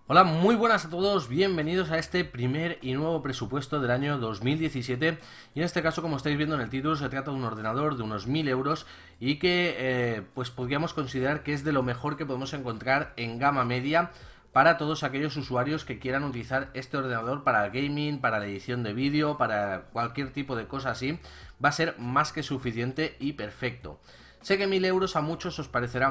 Hola, muy buenas a todos, bienvenidos a este primer y nuevo presupuesto del año 2017 y en este caso, como estáis viendo en el título, se trata de un ordenador de unos 1000 euros y que pues podríamos considerar que es de lo mejor que podemos encontrar en gama media para todos aquellos usuarios que quieran utilizar este ordenador para el gaming, para la edición de vídeo, para cualquier tipo de cosa así. Va a ser más que suficiente y perfecto. Sé que 1000 euros a muchos os parecerá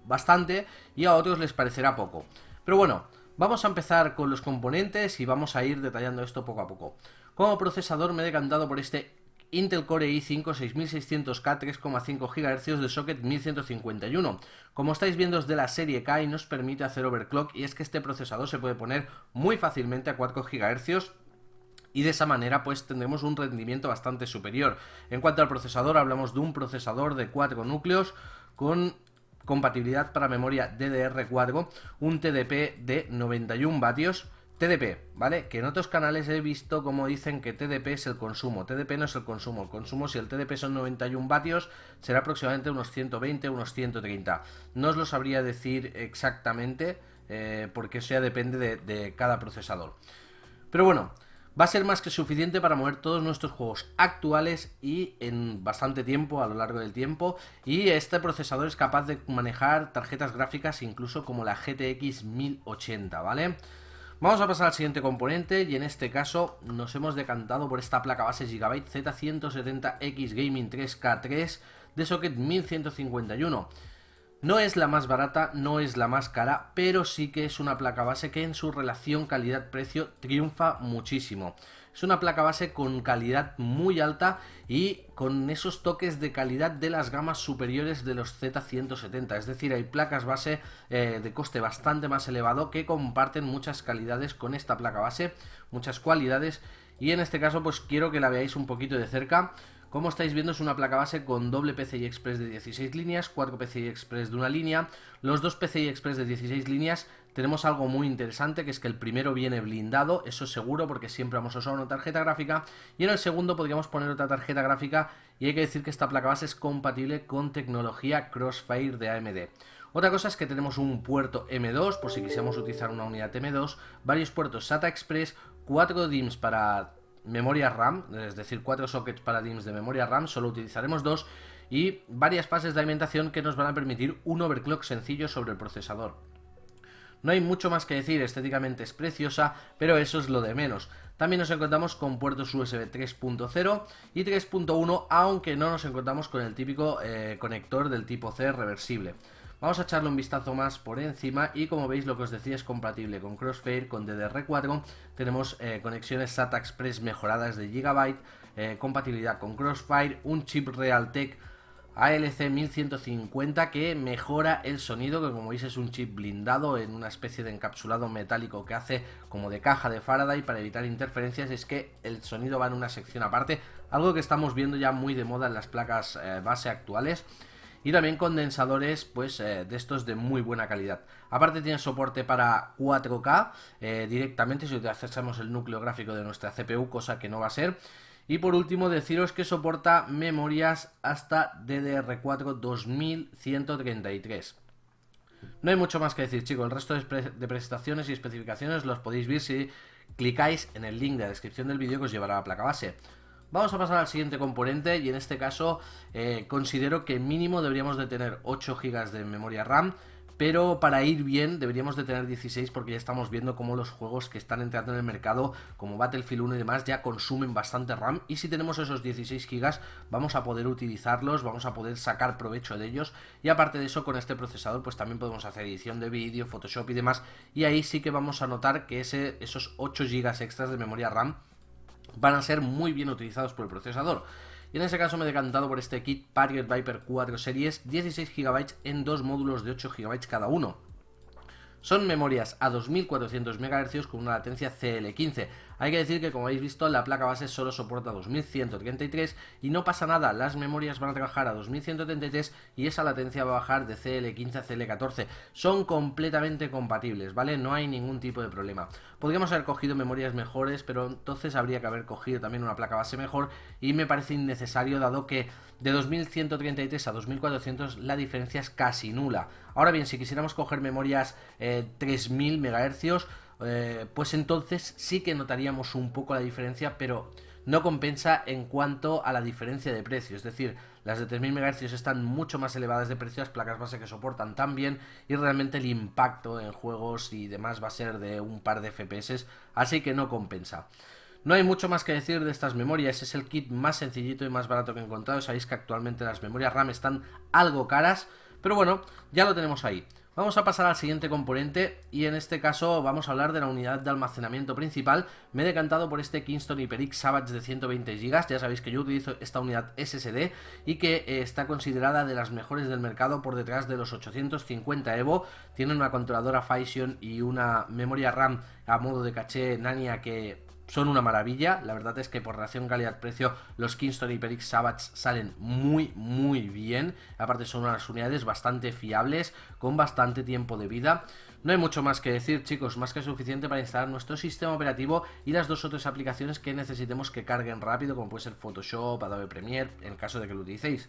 bastante y a otros les parecerá poco. Pero bueno, vamos a empezar con los componentes y vamos a ir detallando esto poco a poco. Como procesador me he decantado por este Intel Core i5 6600K 3,5 GHz de socket 1151. Como estáis viendo es de la serie K y nos permite hacer overclock, y es que este procesador se puede poner muy fácilmente a 4 GHz y de esa manera pues tendremos un rendimiento bastante superior. En cuanto al procesador, hablamos de un procesador de 4 núcleos con compatibilidad para memoria DDR4, un TDP de 91 vatios. TDP, ¿vale? Que en otros canales he visto como dicen que TDP es el consumo. TDP no es el consumo, si el TDP son 91 vatios, será aproximadamente unos 120, unos 130. No os lo sabría decir exactamente, porque eso ya depende de cada procesador. Pero bueno, va a ser más que suficiente para mover todos nuestros juegos actuales y en bastante tiempo, a lo largo del tiempo. Y este procesador es capaz de manejar tarjetas gráficas incluso como la GTX 1080, ¿vale? Vamos a pasar al siguiente componente y en este caso nos hemos decantado por esta placa base Gigabyte Z170X Gaming 3K3 de socket 1151. No es la más barata, no es la más cara, pero sí que es una placa base que en su relación calidad-precio triunfa muchísimo. Es una placa base con calidad muy alta y con esos toques de calidad de las gamas superiores de los Z170. Es decir, hay placas base de coste bastante más elevado que comparten muchas calidades con esta placa base, muchas cualidades. Y en este caso pues quiero que la veáis un poquito de cerca. Como estáis viendo, es una placa base con doble PCI Express de 16 líneas, 4 PCI Express de una línea. Los dos PCI Express de 16 líneas tenemos algo muy interesante, que es que el primero viene blindado, eso es seguro porque siempre vamos a usar una tarjeta gráfica, y en el segundo podríamos poner otra tarjeta gráfica, y hay que decir que esta placa base es compatible con tecnología Crossfire de AMD. Otra cosa es que tenemos un puerto M2, por si quisiéramos utilizar una unidad M2, varios puertos SATA Express, 4 DIMMs para memoria RAM, es decir, 4 sockets para DIMMs de memoria RAM, solo utilizaremos 2, y varias fases de alimentación que nos van a permitir un overclock sencillo sobre el procesador. No hay mucho más que decir, estéticamente es preciosa, pero eso es lo de menos. También nos encontramos con puertos USB 3.0 y 3.1, aunque no nos encontramos con el típico conector del tipo C reversible. Vamos a echarle un vistazo más por encima y como veis lo que os decía es compatible con Crossfire, con DDR4, tenemos conexiones SATA Express mejoradas de Gigabyte, compatibilidad con Crossfire, un chip Realtek ALC 1150 que mejora el sonido, que como veis es un chip blindado en una especie de encapsulado metálico que hace como de caja de Faraday para evitar interferencias. Es que el sonido va en una sección aparte, algo que estamos viendo ya muy de moda en las placas base actuales. Y también condensadores pues de estos de muy buena calidad. Aparte tiene soporte para 4K directamente si utilizamos el núcleo gráfico de nuestra CPU, cosa que no va a ser. Y por último deciros que soporta memorias hasta DDR4 2133. No hay mucho más que decir, chicos. El resto de prestaciones y especificaciones los podéis ver si clicáis en el link de la descripción del vídeo que os llevará a la placa base. Vamos a pasar al siguiente componente y en este caso considero que mínimo deberíamos de tener 8 GB de memoria RAM, pero para ir bien deberíamos de tener 16 porque ya estamos viendo cómo los juegos que están entrando en el mercado como Battlefield 1 y demás ya consumen bastante RAM, y si tenemos esos 16 GB vamos a poder utilizarlos, vamos a poder sacar provecho de ellos, y aparte de eso con este procesador pues también podemos hacer edición de vídeo, Photoshop y demás, y ahí sí que vamos a notar que esos 8 GB extras de memoria RAM van a ser muy bien utilizados por el procesador. Y en ese caso me he decantado por este kit Patriot Viper 4 Series, 16 GB en dos módulos de 8 GB cada uno. Son memorias a 2400 MHz con una latencia CL15. Hay que decir que, como habéis visto, la placa base solo soporta 2133 y no pasa nada, las memorias van a trabajar a 2133 y esa latencia va a bajar de CL15 a CL14. Son completamente compatibles, ¿vale? No hay ningún tipo de problema. Podríamos haber cogido memorias mejores, pero entonces habría que haber cogido también una placa base mejor, y me parece innecesario dado que de 2133 a 2400 la diferencia es casi nula. Ahora bien, si quisiéramos coger memorias 3000 MHz, pues entonces sí que notaríamos un poco la diferencia, pero no compensa en cuanto a la diferencia de precio. Es decir, las de 3000 MHz están mucho más elevadas de precio, las placas base que soportan también, y realmente el impacto en juegos y demás va a ser de un par de FPS, así que no compensa. No hay mucho más que decir de estas memorias, es el kit más sencillito y más barato que he encontrado. Sabéis que actualmente las memorias RAM están algo caras, pero bueno, ya lo tenemos ahí. Vamos a pasar al siguiente componente y en este caso vamos a hablar de la unidad de almacenamiento principal. Me he decantado por este Kingston HyperX Savage de 120 GB. Ya sabéis que yo utilizo esta unidad SSD y que está considerada de las mejores del mercado por detrás de los 850 Evo. Tiene una controladora Phison y una memoria RAM a modo de caché Nania que son una maravilla. La verdad es que por relación calidad-precio los Kingston HyperX Savage salen muy bien. Aparte son unas unidades bastante fiables, con bastante tiempo de vida. No hay mucho más que decir, chicos, más que suficiente para instalar nuestro sistema operativo y las dos o tres aplicaciones que necesitemos que carguen rápido, como puede ser Photoshop, Adobe Premiere, en el caso de que lo utilicéis.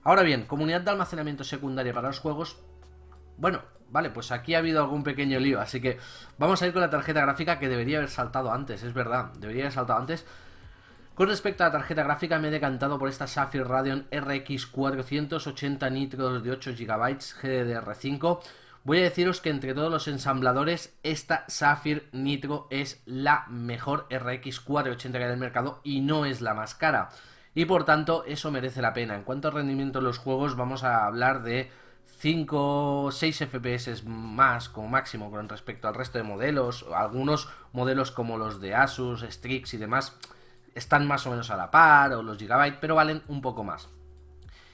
Ahora bien, comunidad de almacenamiento secundaria para los juegos. Bueno, vale, pues aquí ha habido algún pequeño lío, así que vamos a ir con la tarjeta gráfica, que debería haber saltado antes, es verdad, debería haber saltado antes. Con respecto a la tarjeta gráfica me he decantado por esta Sapphire Radeon RX 480 Nitro de 8 GB GDDR5. Voy a deciros que entre todos los ensambladores esta Sapphire Nitro es la mejor RX 480 que hay en el mercado y no es la más cara. Y por tanto eso merece la pena. En cuanto al rendimiento de los juegos vamos a hablar de 5 o 6 FPS más como máximo con respecto al resto de modelos. Algunos modelos como los de Asus, Strix y demás están más o menos a la par, o los Gigabyte, pero valen un poco más.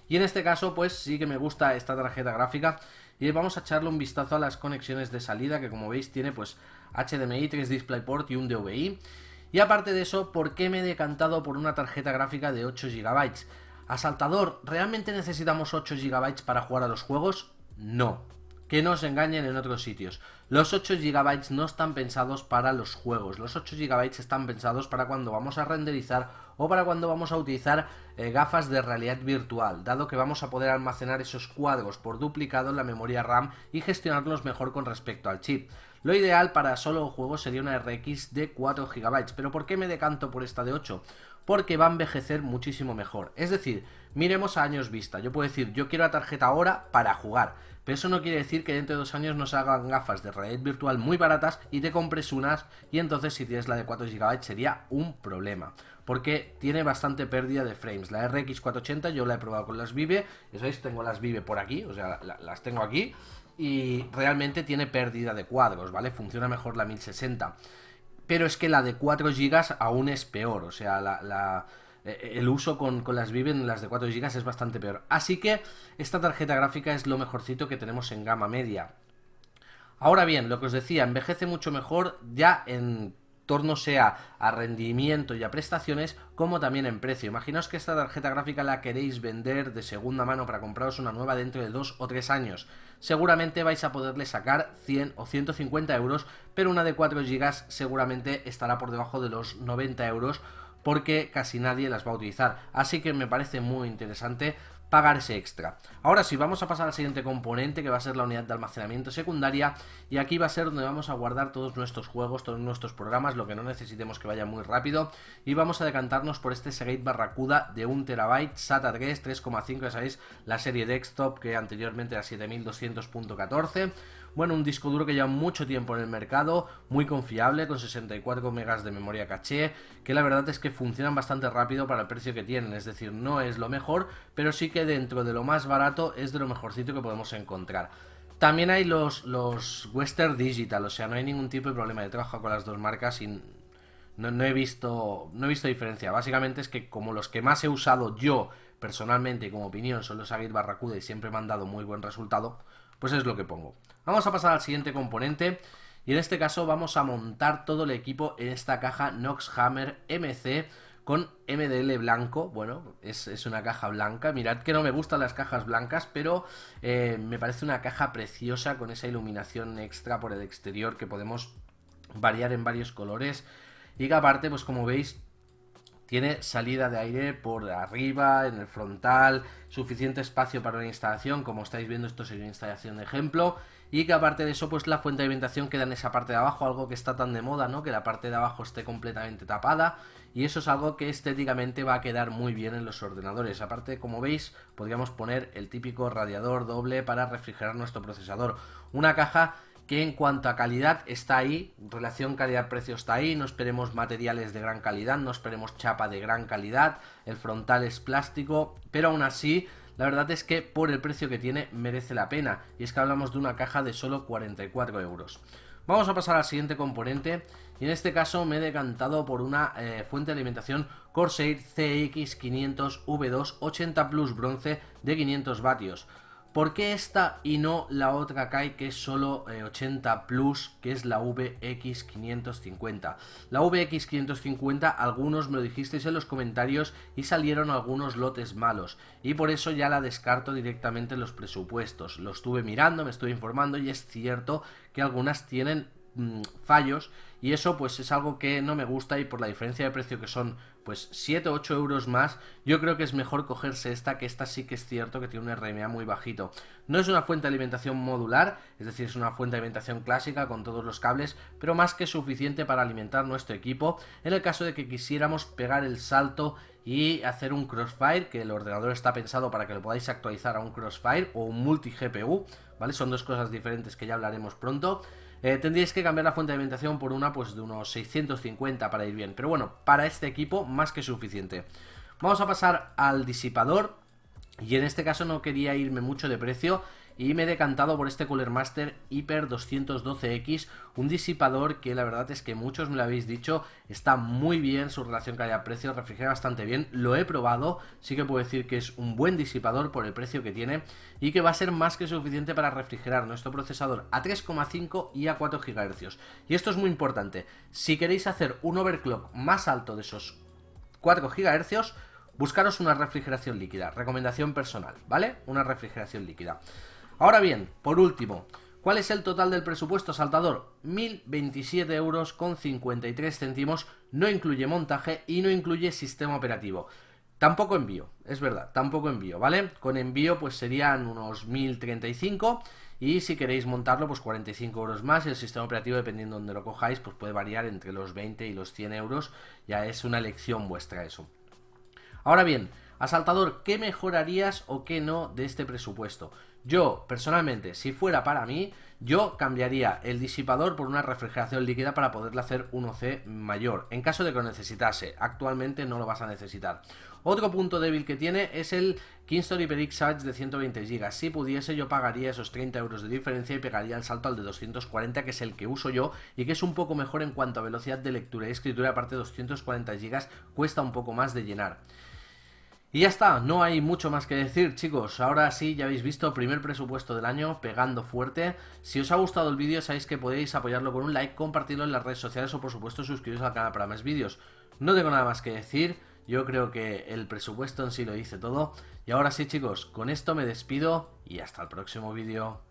Y en este caso pues sí que me gusta esta tarjeta gráfica y vamos a echarle un vistazo a las conexiones de salida, que como veis tiene pues HDMI, 3 DisplayPort y un DVI. Y aparte de eso, ¿por qué me he decantado por una tarjeta gráfica de 8 GB? Asaltador, ¿realmente necesitamos 8 GB para jugar a los juegos? No. Que no os engañen en otros sitios. Los 8 GB no están pensados para los juegos. Los 8 GB están pensados para cuando vamos a renderizar o para cuando vamos a utilizar gafas de realidad virtual, dado que vamos a poder almacenar esos cuadros por duplicado en la memoria RAM y gestionarlos mejor con respecto al chip. Lo ideal para solo juegos sería una RX de 4 GB, pero ¿por qué me decanto por esta de 8? Porque va a envejecer muchísimo mejor. Es decir, miremos a años vista. Yo puedo decir, yo quiero la tarjeta ahora para jugar, pero eso no quiere decir que dentro de 2 años nos hagan gafas de realidad virtual muy baratas y te compres unas, y entonces si tienes la de 4 GB sería un problema, porque tiene bastante pérdida de frames. La RX 480 yo la he probado con las Vive, ya sabéis, tengo las Vive por aquí, o sea, las tengo aquí, y realmente tiene pérdida de cuadros, ¿vale? Funciona mejor la 1060. Pero es que la de 4 GB aún es peor, o sea, el uso con las Vive en las de 4 GB es bastante peor. Así que esta tarjeta gráfica es lo mejorcito que tenemos en gama media. Ahora bien, lo que os decía, envejece mucho mejor ya en torno sea a rendimiento y a prestaciones, como también en precio. Imaginaos que esta tarjeta gráfica la queréis vender de segunda mano para compraros una nueva dentro de 2 o 3 años. Seguramente vais a poderle sacar 100 o 150 euros, pero una de 4 GB seguramente estará por debajo de los 90 euros, porque casi nadie las va a utilizar. Así que me parece muy interesante pagar ese extra. Ahora sí, vamos a pasar al siguiente componente, que va a ser la unidad de almacenamiento secundaria, y aquí va a ser donde vamos a guardar todos nuestros juegos, todos nuestros programas, lo que no necesitemos que vaya muy rápido, y vamos a decantarnos por este Seagate Barracuda de 1 TB, SATA 3, 3,5, ya sabéis, la serie desktop que anteriormente era 7200.14. Bueno, un disco duro que lleva mucho tiempo en el mercado, muy confiable, con 64 megas de memoria caché, que la verdad es que funcionan bastante rápido para el precio que tienen. Es decir, no es lo mejor, pero sí que dentro de lo más barato es de lo mejorcito que podemos encontrar. También hay los Western Digital, o sea, no hay ningún tipo de problema. Yo trabajo con las dos marcas y no he visto diferencia. Básicamente es que como los que más he usado yo personalmente y como opinión son los Seagate Barracuda y siempre me han dado muy buen resultado, pues es lo que pongo. Vamos a pasar al siguiente componente y en este caso vamos a montar todo el equipo en esta caja Knox Hammer MC con MDL blanco. Bueno, es una caja blanca. Mirad que no me gustan las cajas blancas, pero me parece una caja preciosa con esa iluminación extra por el exterior que podemos variar en varios colores y que aparte, pues como veis, tiene salida de aire por arriba, en el frontal, suficiente espacio para una instalación, como estáis viendo esto sería una instalación de ejemplo, y que aparte de eso pues la fuente de alimentación queda en esa parte de abajo, algo que está tan de moda, ¿no? Que la parte de abajo esté completamente tapada, y eso es algo que estéticamente va a quedar muy bien en los ordenadores. Aparte, como veis, podríamos poner el típico radiador doble para refrigerar nuestro procesador. Una caja que en cuanto a calidad está ahí, relación calidad-precio está ahí, no esperemos materiales de gran calidad, no esperemos chapa de gran calidad, el frontal es plástico, pero aún así la verdad es que por el precio que tiene merece la pena, y es que hablamos de una caja de solo 44 euros. Vamos a pasar al siguiente componente, y en este caso me he decantado por una fuente de alimentación Corsair CX500V2 80 Plus bronce de 500 vatios. ¿Por qué esta y no la otra Kai que es solo 80 Plus, que es la VX550? La VX550 algunos me lo dijisteis en los comentarios y salieron algunos lotes malos, y por eso ya la descarto directamente en los presupuestos. Lo estuve mirando, me estuve informando y es cierto que algunas tienen fallos, y eso pues es algo que no me gusta, y por la diferencia de precio que son pues 7 o 8 euros más, yo creo que es mejor cogerse esta, que esta sí que es cierto que tiene un RMA muy bajito. No es una fuente de alimentación modular, es decir, es una fuente de alimentación clásica con todos los cables, pero más que suficiente para alimentar nuestro equipo en el caso de que quisiéramos pegar el salto y hacer un Crossfire, que el ordenador está pensado para que lo podáis actualizar a un Crossfire o un multi GPU, ¿vale? Son dos cosas diferentes que ya hablaremos pronto. Tendríais que cambiar la fuente de alimentación por una pues de unos 650 para ir bien, pero bueno, para este equipo más que suficiente. Vamos a pasar al disipador, y en este caso no quería irme mucho de precio y me he decantado por este Cooler Master Hyper 212X, un disipador que la verdad es que muchos me lo habéis dicho, está muy bien, su relación calidad-precio, refrigera bastante bien, lo he probado, sí que puedo decir que es un buen disipador por el precio que tiene, y que va a ser más que suficiente para refrigerar nuestro procesador a 3,5 y a 4 GHz. Y esto es muy importante, si queréis hacer un overclock más alto de esos 4 GHz, buscaros una refrigeración líquida, recomendación personal, ¿vale? Una refrigeración líquida. Ahora bien, por último, ¿cuál es el total del presupuesto, Saltador? 1.027 euros con 53 céntimos, no incluye montaje y no incluye sistema operativo. Tampoco envío, es verdad, tampoco envío, ¿vale? Con envío pues serían unos 1.035, y si queréis montarlo pues 45 euros más, y el sistema operativo, dependiendo de donde lo cojáis, pues puede variar entre los 20 y los 100 euros, ya es una elección vuestra eso. Ahora bien, Asaltador, ¿qué mejorarías o qué no de este presupuesto? Yo, personalmente, si fuera para mí, yo cambiaría el disipador por una refrigeración líquida para poderle hacer un OC mayor, en caso de que lo necesitase. Actualmente no lo vas a necesitar. Otro punto débil que tiene es el Kingston HyperX Edge de 120 GB. Si pudiese, yo pagaría esos 30 euros de diferencia y pegaría el salto al de 240, que es el que uso yo, y que es un poco mejor en cuanto a velocidad de lectura y escritura. Aparte, 240 GB cuesta un poco más de llenar. Y ya está, no hay mucho más que decir, chicos. Ahora sí, ya habéis visto, primer presupuesto del año, pegando fuerte. Si os ha gustado el vídeo, sabéis que podéis apoyarlo con un like, compartirlo en las redes sociales o por supuesto suscribiros al canal para más vídeos. No tengo nada más que decir, yo creo que el presupuesto en sí lo dice todo. Y ahora sí, chicos, con esto me despido y hasta el próximo vídeo.